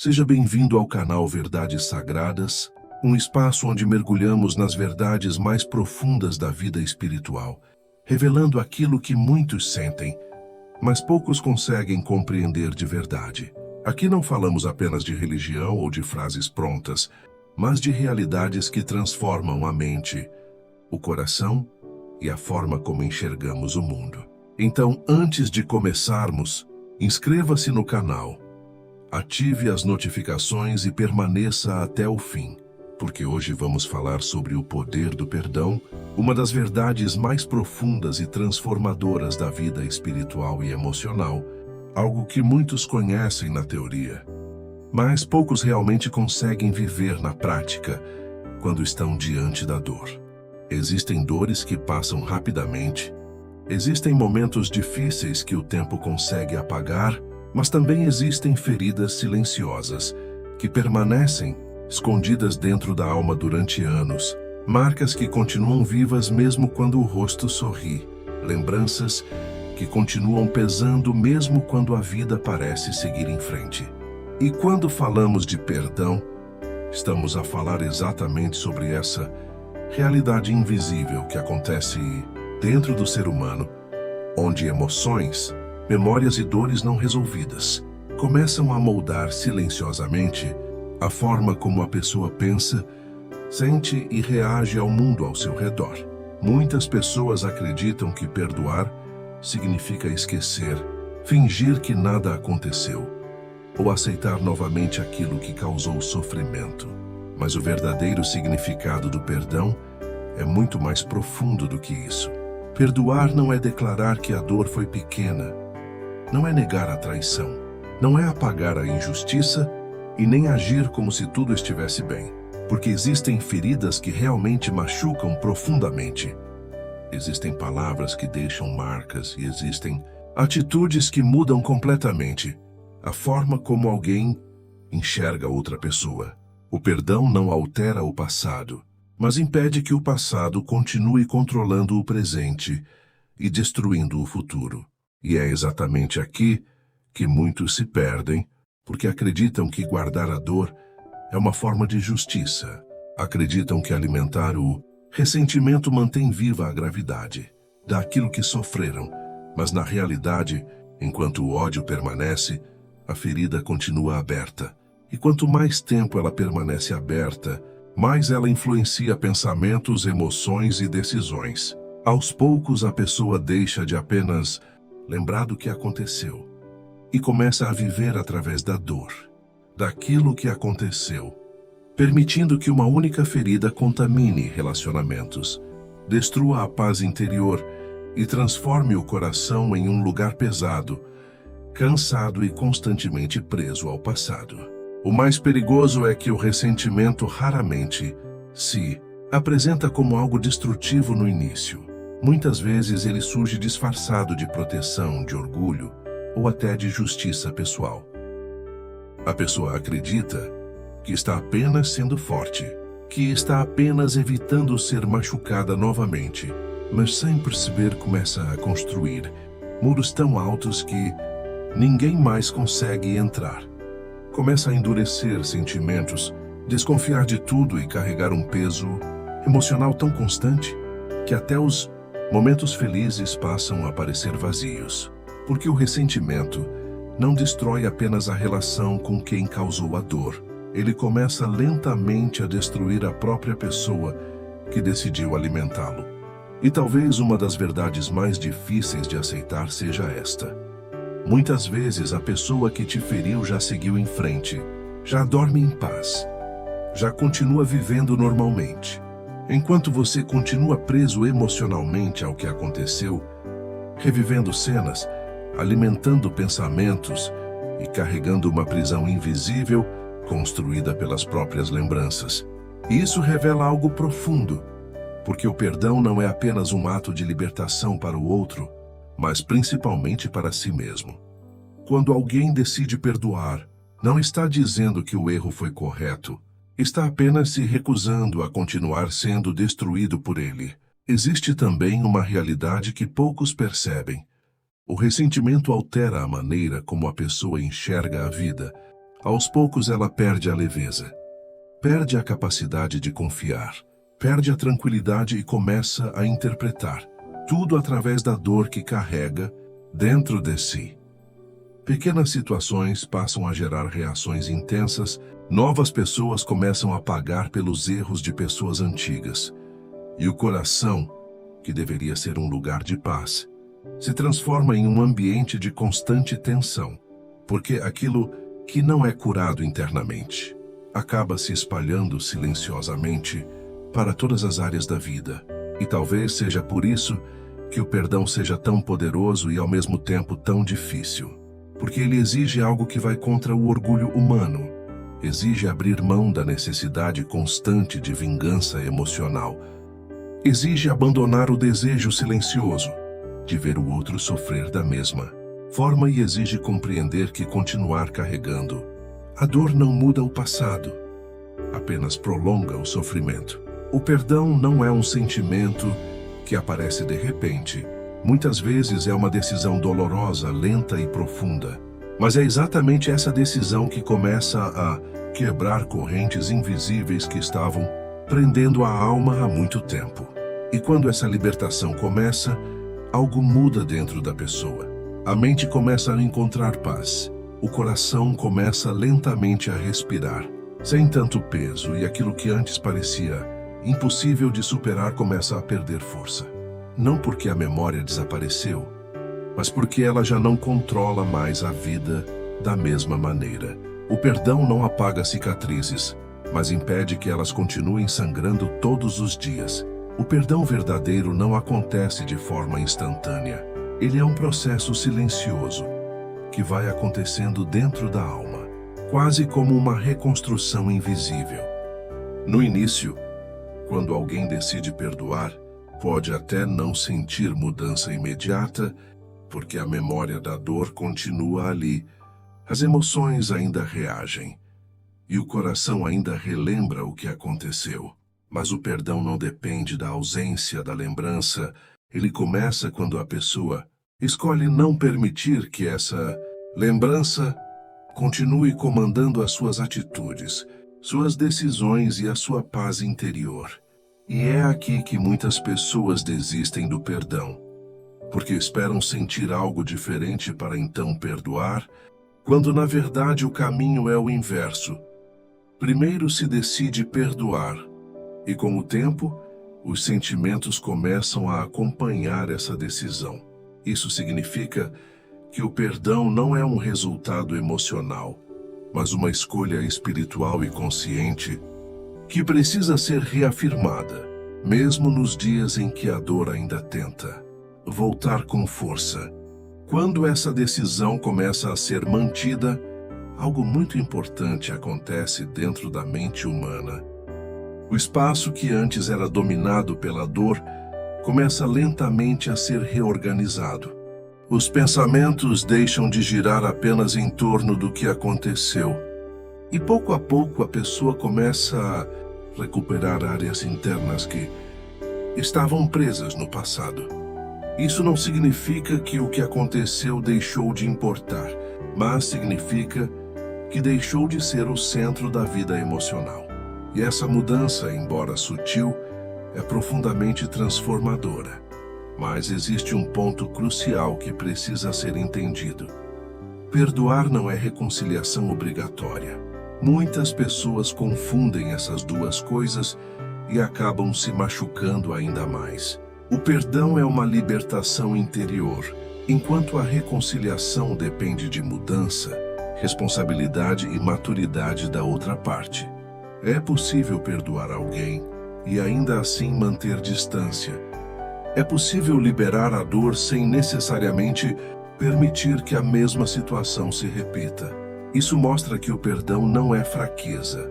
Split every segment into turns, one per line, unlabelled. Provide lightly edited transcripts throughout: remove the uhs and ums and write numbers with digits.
Seja bem-vindo ao canal Verdades Sagradas, um espaço onde mergulhamos nas verdades mais profundas da vida espiritual, revelando aquilo que muitos sentem, mas poucos conseguem compreender de verdade. Aqui não falamos apenas de religião ou de frases prontas, mas de realidades que transformam a mente, o coração e a forma como enxergamos o mundo. Então, antes de começarmos, inscreva-se no canal, ative as notificações e permaneça até o fim, porque hoje vamos falar sobre o poder do perdão, uma das verdades mais profundas e transformadoras da vida espiritual e emocional, algo que muitos conhecem na teoria, mas poucos realmente conseguem viver na prática quando estão diante da dor. Existem dores que passam rapidamente, existem momentos difíceis que o tempo consegue apagar, mas também existem feridas silenciosas que permanecem escondidas dentro da alma durante anos, marcas que continuam vivas mesmo quando o rosto sorri, lembranças que continuam pesando mesmo quando a vida parece seguir em frente. E quando falamos de perdão, estamos a falar exatamente sobre essa realidade invisível que acontece dentro do ser humano, onde emoções, memórias e dores não resolvidas começam a moldar silenciosamente a forma como a pessoa pensa, sente e reage ao mundo ao seu redor. Muitas pessoas acreditam que perdoar significa esquecer, fingir que nada aconteceu, ou aceitar novamente aquilo que causou sofrimento. Mas o verdadeiro significado do perdão é muito mais profundo do que isso. Perdoar não é declarar que a dor foi pequena, não é negar a traição, não é apagar a injustiça e nem agir como se tudo estivesse bem, porque existem feridas que realmente machucam profundamente. Existem palavras que deixam marcas e existem atitudes que mudam completamente a forma como alguém enxerga outra pessoa. O perdão não altera o passado, mas impede que o passado continue controlando o presente e destruindo o futuro. E é exatamente aqui que muitos se perdem, porque acreditam que guardar a dor é uma forma de justiça. Acreditam que alimentar o ressentimento mantém viva a gravidade daquilo que sofreram, mas na realidade, enquanto o ódio permanece, a ferida continua aberta. E quanto mais tempo ela permanece aberta, mais ela influencia pensamentos, emoções e decisões. Aos poucos a pessoa deixa de apenas lembrar do que aconteceu e começa a viver através da dor, daquilo que aconteceu, permitindo que uma única ferida contamine relacionamentos, destrua a paz interior e transforme o coração em um lugar pesado, cansado e constantemente preso ao passado. O mais perigoso é que o ressentimento raramente se apresenta como algo destrutivo no início. Muitas vezes ele surge disfarçado de proteção, de orgulho ou até de justiça pessoal. A pessoa acredita que está apenas sendo forte, que está apenas evitando ser machucada novamente, mas sem perceber começa a construir muros tão altos que ninguém mais consegue entrar. Começa a endurecer sentimentos, desconfiar de tudo e carregar um peso emocional tão constante que até os momentos felizes passam a parecer vazios. Porque o ressentimento não destrói apenas a relação com quem causou a dor. Ele começa lentamente a destruir a própria pessoa que decidiu alimentá-lo. E talvez uma das verdades mais difíceis de aceitar seja esta. Muitas vezes a pessoa que te feriu já seguiu em frente, já dorme em paz, já continua vivendo normalmente. Enquanto você continua preso emocionalmente ao que aconteceu, revivendo cenas, alimentando pensamentos e carregando uma prisão invisível construída pelas próprias lembranças. E isso revela algo profundo, porque o perdão não é apenas um ato de libertação para o outro, mas principalmente para si mesmo. Quando alguém decide perdoar, não está dizendo que o erro foi correto, está apenas se recusando a continuar sendo destruído por ele. Existe também uma realidade que poucos percebem. O ressentimento altera a maneira como a pessoa enxerga a vida. Aos poucos ela perde a leveza, perde a capacidade de confiar, perde a tranquilidade e começa a interpretar tudo através da dor que carrega dentro de si. Pequenas situações passam a gerar reações intensas, novas pessoas começam a pagar pelos erros de pessoas antigas. E o coração, que deveria ser um lugar de paz, se transforma em um ambiente de constante tensão, porque aquilo que não é curado internamente acaba se espalhando silenciosamente para todas as áreas da vida. E talvez seja por isso que o perdão seja tão poderoso e ao mesmo tempo tão difícil. Porque ele exige algo que vai contra o orgulho humano. Exige abrir mão da necessidade constante de vingança emocional. Exige abandonar o desejo silencioso de ver o outro sofrer da mesma forma e exige compreender que continuar carregando a dor não muda o passado, apenas prolonga o sofrimento. O perdão não é um sentimento que aparece de repente. Muitas vezes é uma decisão dolorosa, lenta e profunda. Mas é exatamente essa decisão que começa a quebrar correntes invisíveis que estavam prendendo a alma há muito tempo. E quando essa libertação começa, algo muda dentro da pessoa. A mente começa a encontrar paz. O coração começa lentamente a respirar, sem tanto peso, e aquilo que antes parecia impossível de superar começa a perder força. Não porque a memória desapareceu, mas porque ela já não controla mais a vida da mesma maneira. O perdão não apaga cicatrizes, mas impede que elas continuem sangrando todos os dias. O perdão verdadeiro não acontece de forma instantânea. Ele é um processo silencioso, que vai acontecendo dentro da alma, quase como uma reconstrução invisível. No início, quando alguém decide perdoar, pode até não sentir mudança imediata, porque a memória da dor continua ali. As emoções ainda reagem, e o coração ainda relembra o que aconteceu. Mas o perdão não depende da ausência da lembrança. Ele começa quando a pessoa escolhe não permitir que essa lembrança continue comandando as suas atitudes, suas decisões e a sua paz interior. E é aqui que muitas pessoas desistem do perdão, porque esperam sentir algo diferente para então perdoar, quando na verdade o caminho é o inverso. Primeiro se decide perdoar, e com o tempo, os sentimentos começam a acompanhar essa decisão. Isso significa que o perdão não é um resultado emocional, mas uma escolha espiritual e consciente que precisa ser reafirmada, mesmo nos dias em que a dor ainda tenta voltar com força. Quando essa decisão começa a ser mantida, algo muito importante acontece dentro da mente humana. O espaço que antes era dominado pela dor começa lentamente a ser reorganizado. Os pensamentos deixam de girar apenas em torno do que aconteceu. E pouco a pouco a pessoa começa a recuperar áreas internas que estavam presas no passado. Isso não significa que o que aconteceu deixou de importar, mas significa que deixou de ser o centro da vida emocional. E essa mudança, embora sutil, é profundamente transformadora. Mas existe um ponto crucial que precisa ser entendido. Perdoar não é reconciliação obrigatória. Muitas pessoas confundem essas duas coisas e acabam se machucando ainda mais. O perdão é uma libertação interior, enquanto a reconciliação depende de mudança, responsabilidade e maturidade da outra parte. É possível perdoar alguém e ainda assim manter distância. É possível liberar a dor sem necessariamente permitir que a mesma situação se repita. Isso mostra que o perdão não é fraqueza,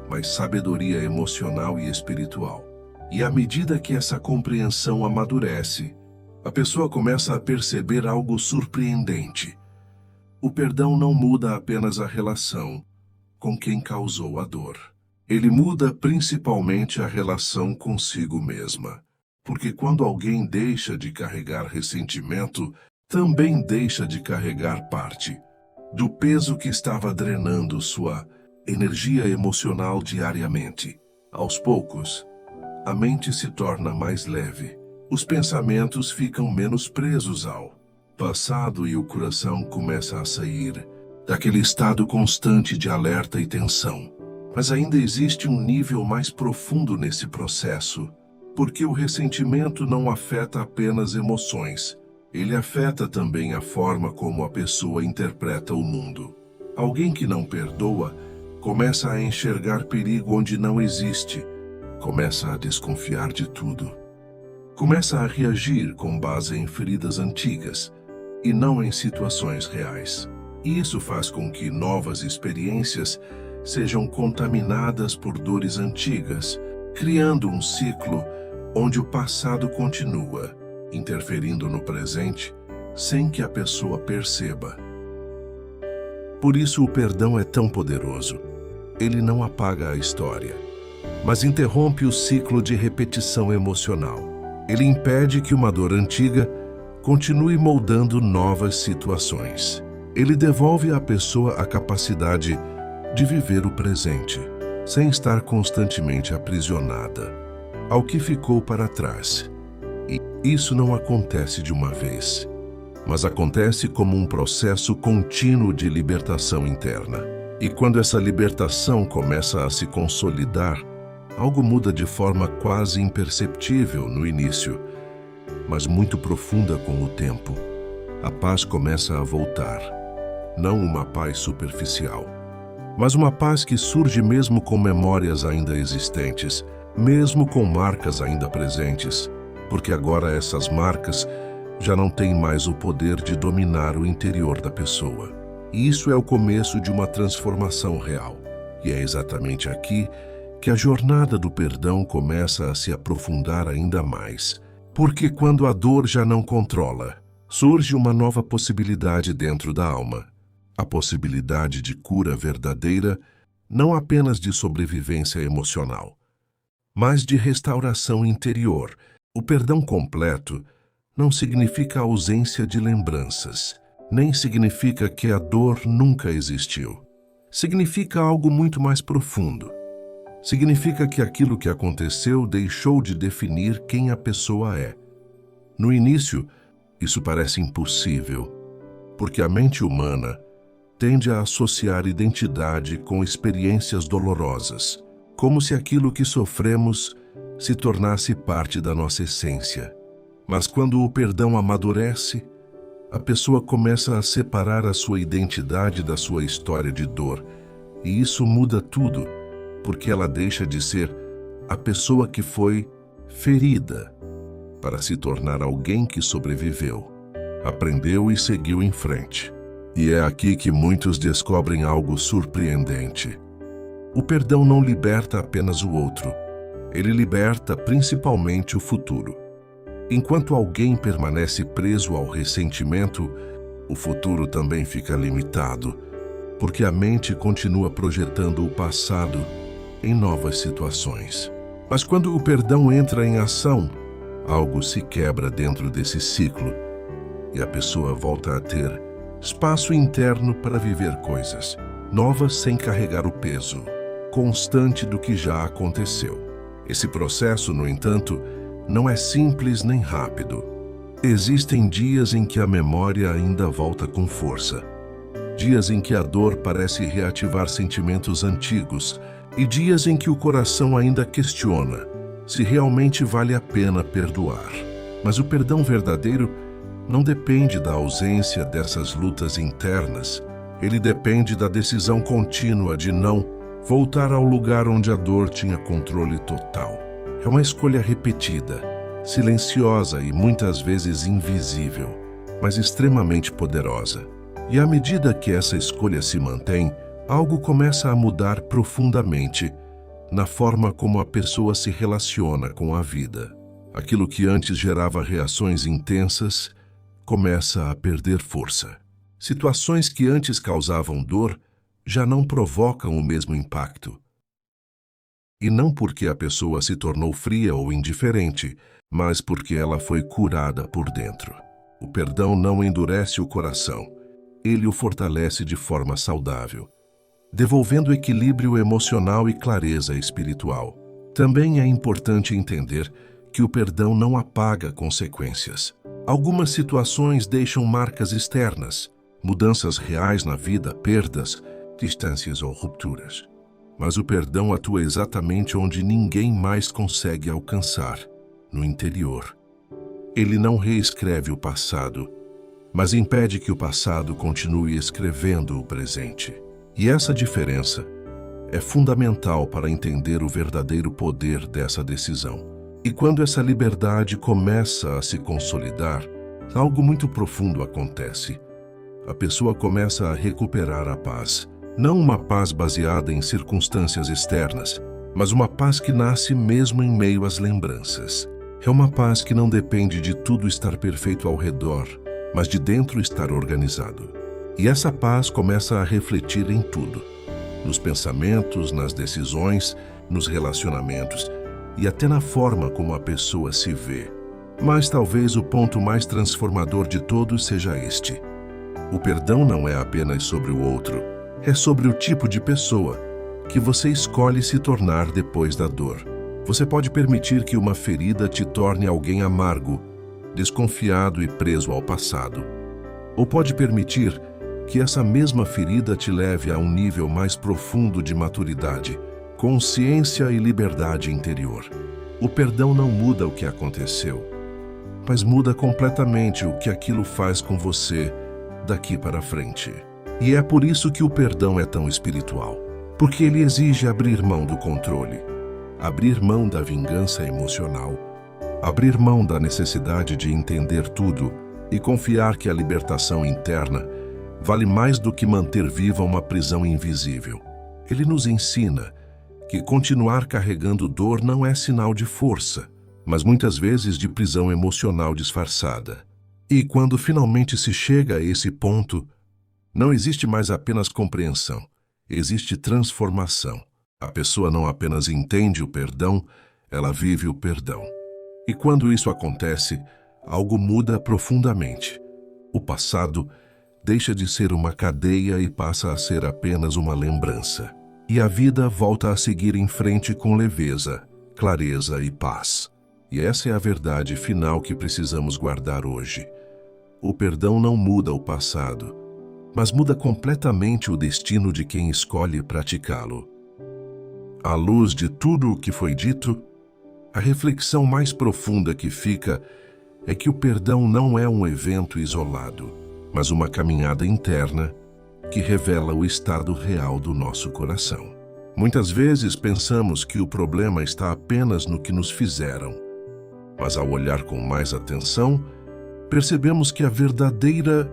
mas sabedoria emocional e espiritual. E à medida que essa compreensão amadurece, a pessoa começa a perceber algo surpreendente. O perdão não muda apenas a relação com quem causou a dor. Ele muda principalmente a relação consigo mesma. Porque quando alguém deixa de carregar ressentimento, também deixa de carregar parte do peso que estava drenando sua energia emocional diariamente. Aos poucos, a mente se torna mais leve. Os pensamentos ficam menos presos ao passado e o coração começa a sair daquele estado constante de alerta e tensão. Mas ainda existe um nível mais profundo nesse processo, porque o ressentimento não afeta apenas emoções. Ele afeta também a forma como a pessoa interpreta o mundo. Alguém que não perdoa começa a enxergar perigo onde não existe, começa a desconfiar de tudo. Começa a reagir com base em feridas antigas e não em situações reais. E isso faz com que novas experiências sejam contaminadas por dores antigas, criando um ciclo onde o passado continua, interferindo no presente, sem que a pessoa perceba. Por isso o perdão é tão poderoso. Ele não apaga a história, mas interrompe o ciclo de repetição emocional. Ele impede que uma dor antiga continue moldando novas situações. Ele devolve à pessoa a capacidade de viver o presente, sem estar constantemente aprisionada ao que ficou para trás. E isso não acontece de uma vez, mas acontece como um processo contínuo de libertação interna. E quando essa libertação começa a se consolidar, algo muda de forma quase imperceptível no início, mas muito profunda com o tempo. A paz começa a voltar. Não uma paz superficial, mas uma paz que surge mesmo com memórias ainda existentes, mesmo com marcas ainda presentes, porque agora essas marcas já não têm mais o poder de dominar o interior da pessoa. E isso é o começo de uma transformação real. E é exatamente aqui que a jornada do perdão começa a se aprofundar ainda mais. Porque quando a dor já não controla, surge uma nova possibilidade dentro da alma. A possibilidade de cura verdadeira, não apenas de sobrevivência emocional, mas de restauração interior. O perdão completo não significa ausência de lembranças, nem significa que a dor nunca existiu. Significa algo muito mais profundo. Significa que aquilo que aconteceu deixou de definir quem a pessoa é. No início, isso parece impossível, porque a mente humana tende a associar identidade com experiências dolorosas, como se aquilo que sofremos se tornasse parte da nossa essência. Mas quando o perdão amadurece, a pessoa começa a separar a sua identidade da sua história de dor, e isso muda tudo, porque ela deixa de ser a pessoa que foi ferida para se tornar alguém que sobreviveu, aprendeu e seguiu em frente. E é aqui que muitos descobrem algo surpreendente. O perdão não liberta apenas o outro, ele liberta principalmente o futuro. Enquanto alguém permanece preso ao ressentimento, o futuro também fica limitado, porque a mente continua projetando o passado em novas situações. Mas quando o perdão entra em ação, algo se quebra dentro desse ciclo e a pessoa volta a ter espaço interno para viver coisas novas sem carregar o peso constante do que já aconteceu. Esse processo, no entanto, não é simples nem rápido. Existem dias em que a memória ainda volta com força, dias em que a dor parece reativar sentimentos antigos e dias em que o coração ainda questiona se realmente vale a pena perdoar. Mas o perdão verdadeiro não depende da ausência dessas lutas internas. Ele depende da decisão contínua de não voltar ao lugar onde a dor tinha controle total. É uma escolha repetida, silenciosa e muitas vezes invisível, mas extremamente poderosa. E à medida que essa escolha se mantém, algo começa a mudar profundamente na forma como a pessoa se relaciona com a vida. Aquilo que antes gerava reações intensas começa a perder força. Situações que antes causavam dor já não provocam o mesmo impacto. E não porque a pessoa se tornou fria ou indiferente, mas porque ela foi curada por dentro. O perdão não endurece o coração, ele o fortalece de forma saudável, devolvendo equilíbrio emocional e clareza espiritual. Também é importante entender que o perdão não apaga consequências. Algumas situações deixam marcas externas, mudanças reais na vida, perdas, distâncias ou rupturas. Mas o perdão atua exatamente onde ninguém mais consegue alcançar, no interior. Ele não reescreve o passado, mas impede que o passado continue escrevendo o presente. E essa diferença é fundamental para entender o verdadeiro poder dessa decisão. E quando essa liberdade começa a se consolidar, algo muito profundo acontece. A pessoa começa a recuperar a paz. Não uma paz baseada em circunstâncias externas, mas uma paz que nasce mesmo em meio às lembranças. É uma paz que não depende de tudo estar perfeito ao redor, mas de dentro estar organizado. E essa paz começa a refletir em tudo. Nos pensamentos, nas decisões, nos relacionamentos e até na forma como a pessoa se vê. Mas talvez o ponto mais transformador de todos seja este. O perdão não é apenas sobre o outro, é sobre o tipo de pessoa que você escolhe se tornar depois da dor. Você pode permitir que uma ferida te torne alguém amargo, desconfiado e preso ao passado. Ou pode permitir que essa mesma ferida te leve a um nível mais profundo de maturidade, consciência e liberdade interior. O perdão não muda o que aconteceu, mas muda completamente o que aquilo faz com você daqui para frente. E é por isso que o perdão é tão espiritual, porque ele exige abrir mão do controle, abrir mão da vingança emocional, abrir mão da necessidade de entender tudo e confiar que a libertação interna vale mais do que manter viva uma prisão invisível. Ele nos ensina que continuar carregando dor não é sinal de força, mas muitas vezes de prisão emocional disfarçada. E quando finalmente se chega a esse ponto, não existe mais apenas compreensão, existe transformação. A pessoa não apenas entende o perdão, ela vive o perdão. E quando isso acontece, algo muda profundamente. O passado deixa de ser uma cadeia e passa a ser apenas uma lembrança. E a vida volta a seguir em frente com leveza, clareza e paz. E essa é a verdade final que precisamos guardar hoje. O perdão não muda o passado, mas muda completamente o destino de quem escolhe praticá-lo. À luz de tudo o que foi dito, a reflexão mais profunda que fica é que o perdão não é um evento isolado, mas uma caminhada interna que revela o estado real do nosso coração. Muitas vezes pensamos que o problema está apenas no que nos fizeram, mas ao olhar com mais atenção, percebemos que a verdadeira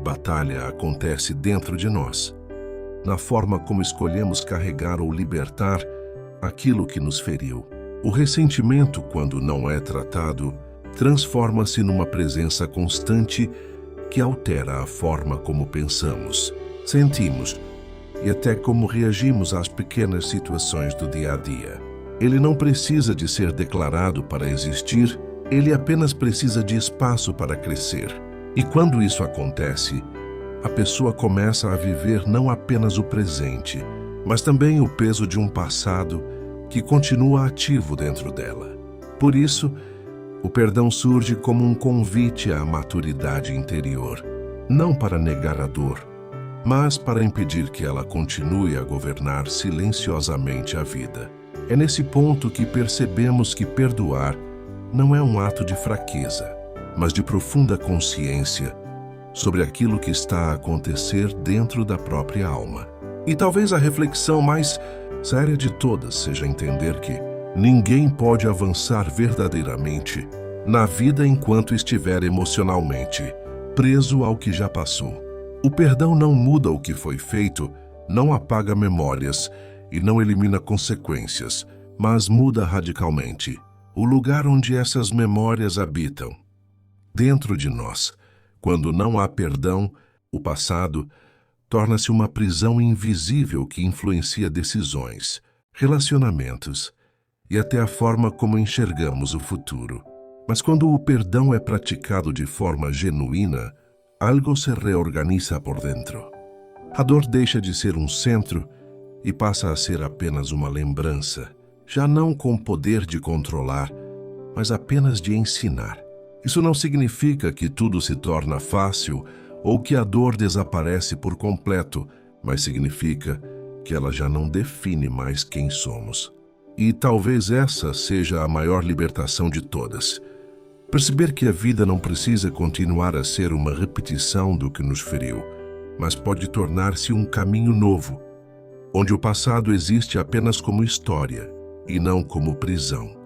batalha acontece dentro de nós, na forma como escolhemos carregar ou libertar aquilo que nos feriu. O ressentimento, quando não é tratado, transforma-se numa presença constante que altera a forma como pensamos, sentimos e até como reagimos às pequenas situações do dia a dia. Ele não precisa de ser declarado para existir, ele apenas precisa de espaço para crescer. E quando isso acontece, a pessoa começa a viver não apenas o presente, mas também o peso de um passado que continua ativo dentro dela. Por isso, o perdão surge como um convite à maturidade interior, não para negar a dor, mas para impedir que ela continue a governar silenciosamente a vida. É nesse ponto que percebemos que perdoar não é um ato de fraqueza, mas de profunda consciência sobre aquilo que está a acontecer dentro da própria alma. E talvez a reflexão mais séria de todas seja entender que ninguém pode avançar verdadeiramente na vida enquanto estiver emocionalmente preso ao que já passou. O perdão não muda o que foi feito, não apaga memórias e não elimina consequências, mas muda radicalmente o lugar onde essas memórias habitam. Dentro de nós, quando não há perdão, o passado torna-se uma prisão invisível que influencia decisões, relacionamentos e até a forma como enxergamos o futuro. Mas quando o perdão é praticado de forma genuína, algo se reorganiza por dentro. A dor deixa de ser um centro e passa a ser apenas uma lembrança, já não com poder de controlar, mas apenas de ensinar. Isso não significa que tudo se torna fácil ou que a dor desaparece por completo, mas significa que ela já não define mais quem somos. E talvez essa seja a maior libertação de todas. Perceber que a vida não precisa continuar a ser uma repetição do que nos feriu, mas pode tornar-se um caminho novo, onde o passado existe apenas como história e não como prisão.